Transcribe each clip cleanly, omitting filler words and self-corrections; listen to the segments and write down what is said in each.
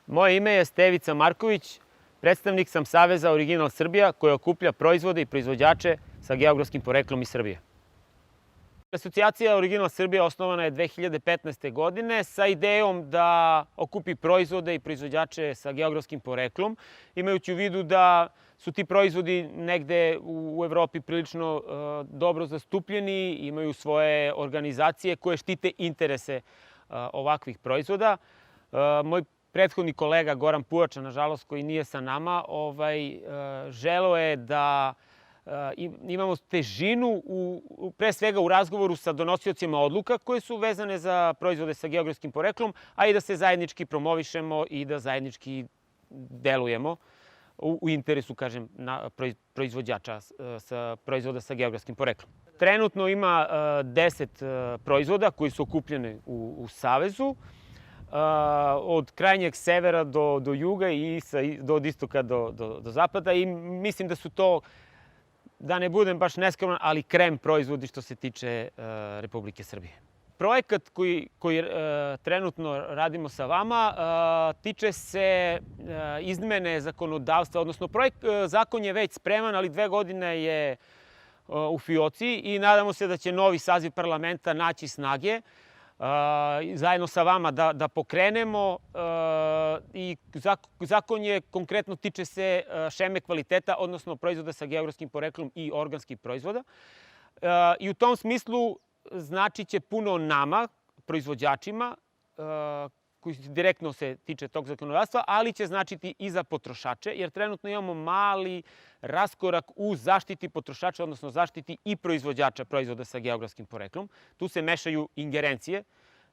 Moje ime je Stevica Marković, predstavnik sam Saveza Original Srbija koji okuplja proizvode i proizvođače sa geografskim poreklom iz Srbije. Asocijacija Original Srbija osnovana je 2015. godine sa idejom da okupi proizvode i proizvođače sa geografskim poreklom, imajući u vidu da su ti proizvodi negde u Evropi prilično dobro zastupljeni, imaju svoje organizacije koje štite interese ovakvih proizvoda. Moj prethodni kolega Goran Pujača, nažalost, koji nije sa nama, želeo je da imamo težinu pre svega u razgovoru sa donosiocima odluka koje su vezane za proizvode sa geografskim poreklom, a i da se zajednički promovišemo i da zajednički delujemo u interesu, kažem, proizvođača sa proizvoda sa geografskim poreklom. Trenutno ima 10 proizvoda koji su okupljeni u Savezu, od krajnjeg severa do juga i od istoka do zapada, i mislim da su to, da ne budem baš neskroman, ali krem proizvodi što se tiče Republike Srbije. Projekat koji trenutno radimo sa vama tiče se izmene zakonodavstva, odnosno zakon je već spreman, ali 2 godine je u fioci i nadamo se da će novi saziv parlamenta naći snage zajedno sa vama da pokrenemo, i zakon je konkretno tiče se šeme kvaliteta, odnosno proizvoda sa geografskim poreklom i organskih proizvoda. I u tom smislu znači će puno nama, proizvođačima, koji direktno se tiče tog zakonodavstva, ali će značiti i za potrošače, jer trenutno imamo mali raskorak u zaštiti potrošača, odnosno zaštiti i proizvođača proizvoda sa geografskim poreklom. Tu se mešaju ingerencije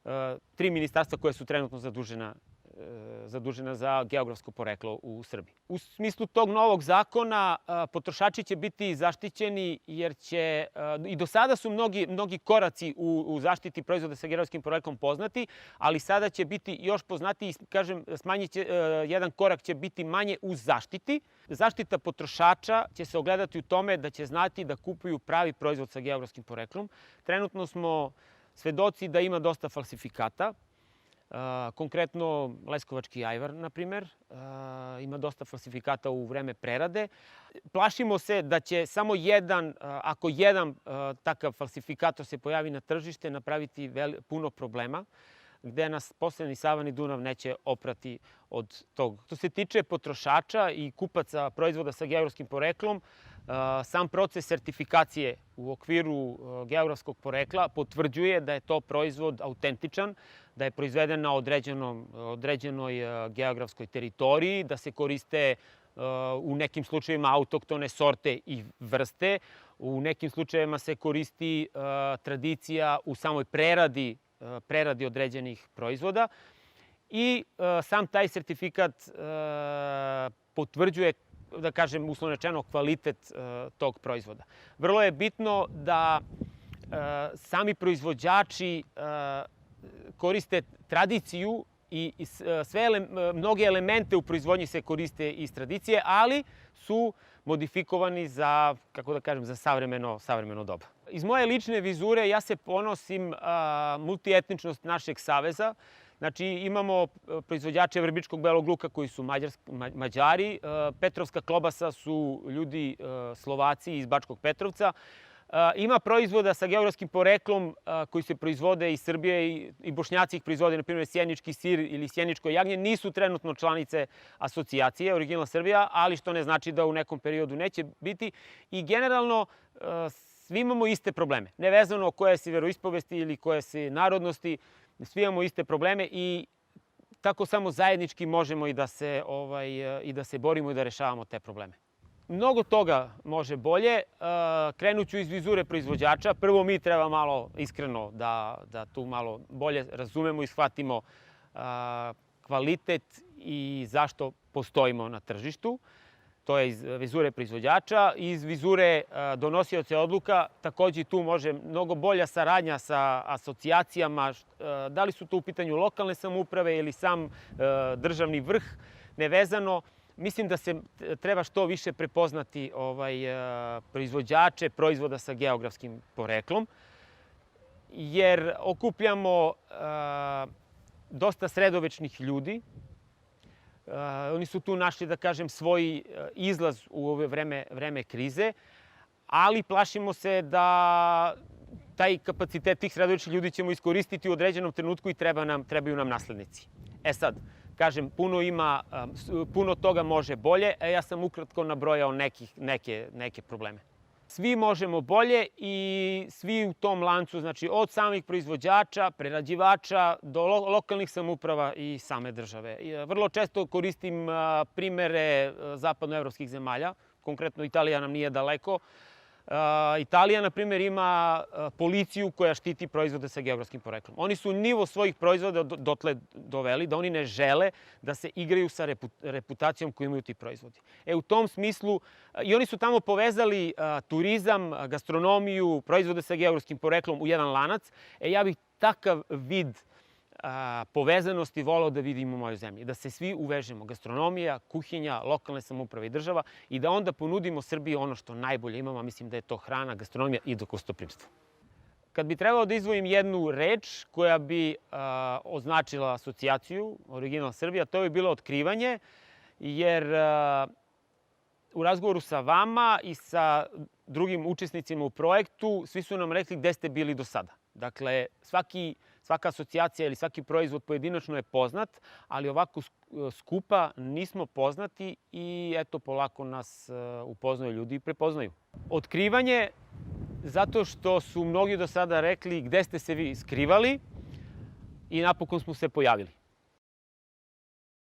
3 ministarstva koje su trenutno zadužena za geografsko poreklo u Srbiji. U smislu tog novog zakona potrošači će biti zaštićeni, jer će, i do sada su mnogi koraci u zaštiti proizvoda sa geografskim poreklom poznati, ali sada će biti još poznatiji, kažem, jedan korak će biti manje u zaštiti. Zaštita potrošača će se ogledati u tome da će znati da kupuju pravi proizvod sa geografskim poreklom. Trenutno smo svedoci da ima dosta falsifikata. Konkretno leskovački ajvar, na primer, ima dosta falsifikata u vreme prerade. Plašimo se da će samo ako jedan takav falsifikator se pojavi na tržište, napraviti puno problema, gde nas posle ni Sava ni Dunav neće oprati od toga. Što se tiče potrošača i kupaca proizvoda sa geografskim poreklom, sam proces sertifikacije u okviru geografskog porekla potvrđuje da je to proizvod autentičan, da je proizveden na određenoj geografskoj teritoriji, da se koriste u nekim slučajevima autohtone sorte i vrste, u nekim slučajevima se koristi tradicija u samoj preradi određenih proizvoda, i sam taj sertifikat potvrđuje, da kažem, uslovno rečeno, kvalitet tog proizvoda. Vrlo je bitno da sami proizvođači koriste tradiciju i mnoge elemente u proizvodnji se koriste iz tradicije, ali su modifikovani za, kako da kažem, za savremeno doba. Iz moje lične vizure ja se ponosim multietničnost našeg saveza. Znači, imamo proizvođače vrbičkog belog luka koji su Mađari, Petrovska klobasa su ljudi Slovaci iz Bačkog Petrovca. Ima proizvoda sa geografskim poreklom koji se proizvode iz Srbije, i Bošnjaci ih proizvode, na primjer sjenički sir ili sjeničko jagnje. Nisu trenutno članice asocijacije Original Srbija, ali što ne znači da u nekom periodu neće biti. I generalno svi imamo iste probleme. Nevezano koje si veroispovesti ili koje si narodnosti, svi imamo iste probleme i tako samo zajednički možemo i da se borimo i da rešavamo te probleme. Mnogo toga može bolje. Krenut ću iz vizure proizvođača. Prvo mi treba malo iskreno da tu malo bolje razumemo i shvatimo kvalitet i zašto postojimo na tržištu. To je iz vizure proizvođača. Iz vizure donosioca odluka takođe tu može mnogo bolja saradnja sa asocijacijama, da li su to u pitanju lokalne samouprave ili sam državni vrh, nevezano. Mislim da se treba što više prepoznati proizvođače proizvoda sa geografskim poreklom, jer okupljamo dosta sredovečnih ljudi Oni su tu našli, da kažem, svoj izlaz u ove vreme krize, ali plašimo se da taj kapacitet tih sredovečnih ljudi ćemo iskoristiti u određenom trenutku i trebaju nam naslednici. Sad, kažem, puno toga može bolje, a ja sam ukratko nabrojao neke probleme. Svi možemo bolje i svi u tom lancu, znači od samih proizvođača, prerađivača do lokalnih samouprava i same države. Vrlo često koristim primere zapadnoevropskih zemalja, konkretno Italija nam nije daleko. Italija, na primjer, ima policiju koja štiti proizvode sa geografskim poreklom. Oni su nivo svojih proizvoda dotle doveli da oni ne žele da se igraju sa reputacijom koju imaju ti proizvodi. U tom smislu, i oni su tamo povezali turizam, gastronomiju, proizvode sa geografskim poreklom u jedan lanac. Ja bih takav vid povezanosti voleo da vidim u mojoj zemlji. Da se svi uvežemo. Gastronomija, kuhinja, lokalne samouprave i država i da onda ponudimo Srbiji ono što najbolje imamo, a mislim da je to hrana, gastronomija i gostoprimstvo. Kad bi trebalo da izdvojim jednu reč koja bi označila asocijaciju Original Srbija, to bi bilo otkrivanje, jer u razgovoru sa vama i sa drugim učesnicima u projektu, svi su nam rekli gde ste bili do sada. Dakle, svaka asocijacija ili svaki proizvod pojedinačno je poznat, ali ovako skupa nismo poznati i eto, polako nas upoznaju ljudi i prepoznaju. Otkrivanje, zato što su mnogi do sada rekli gde ste se vi skrivali i napokon smo se pojavili.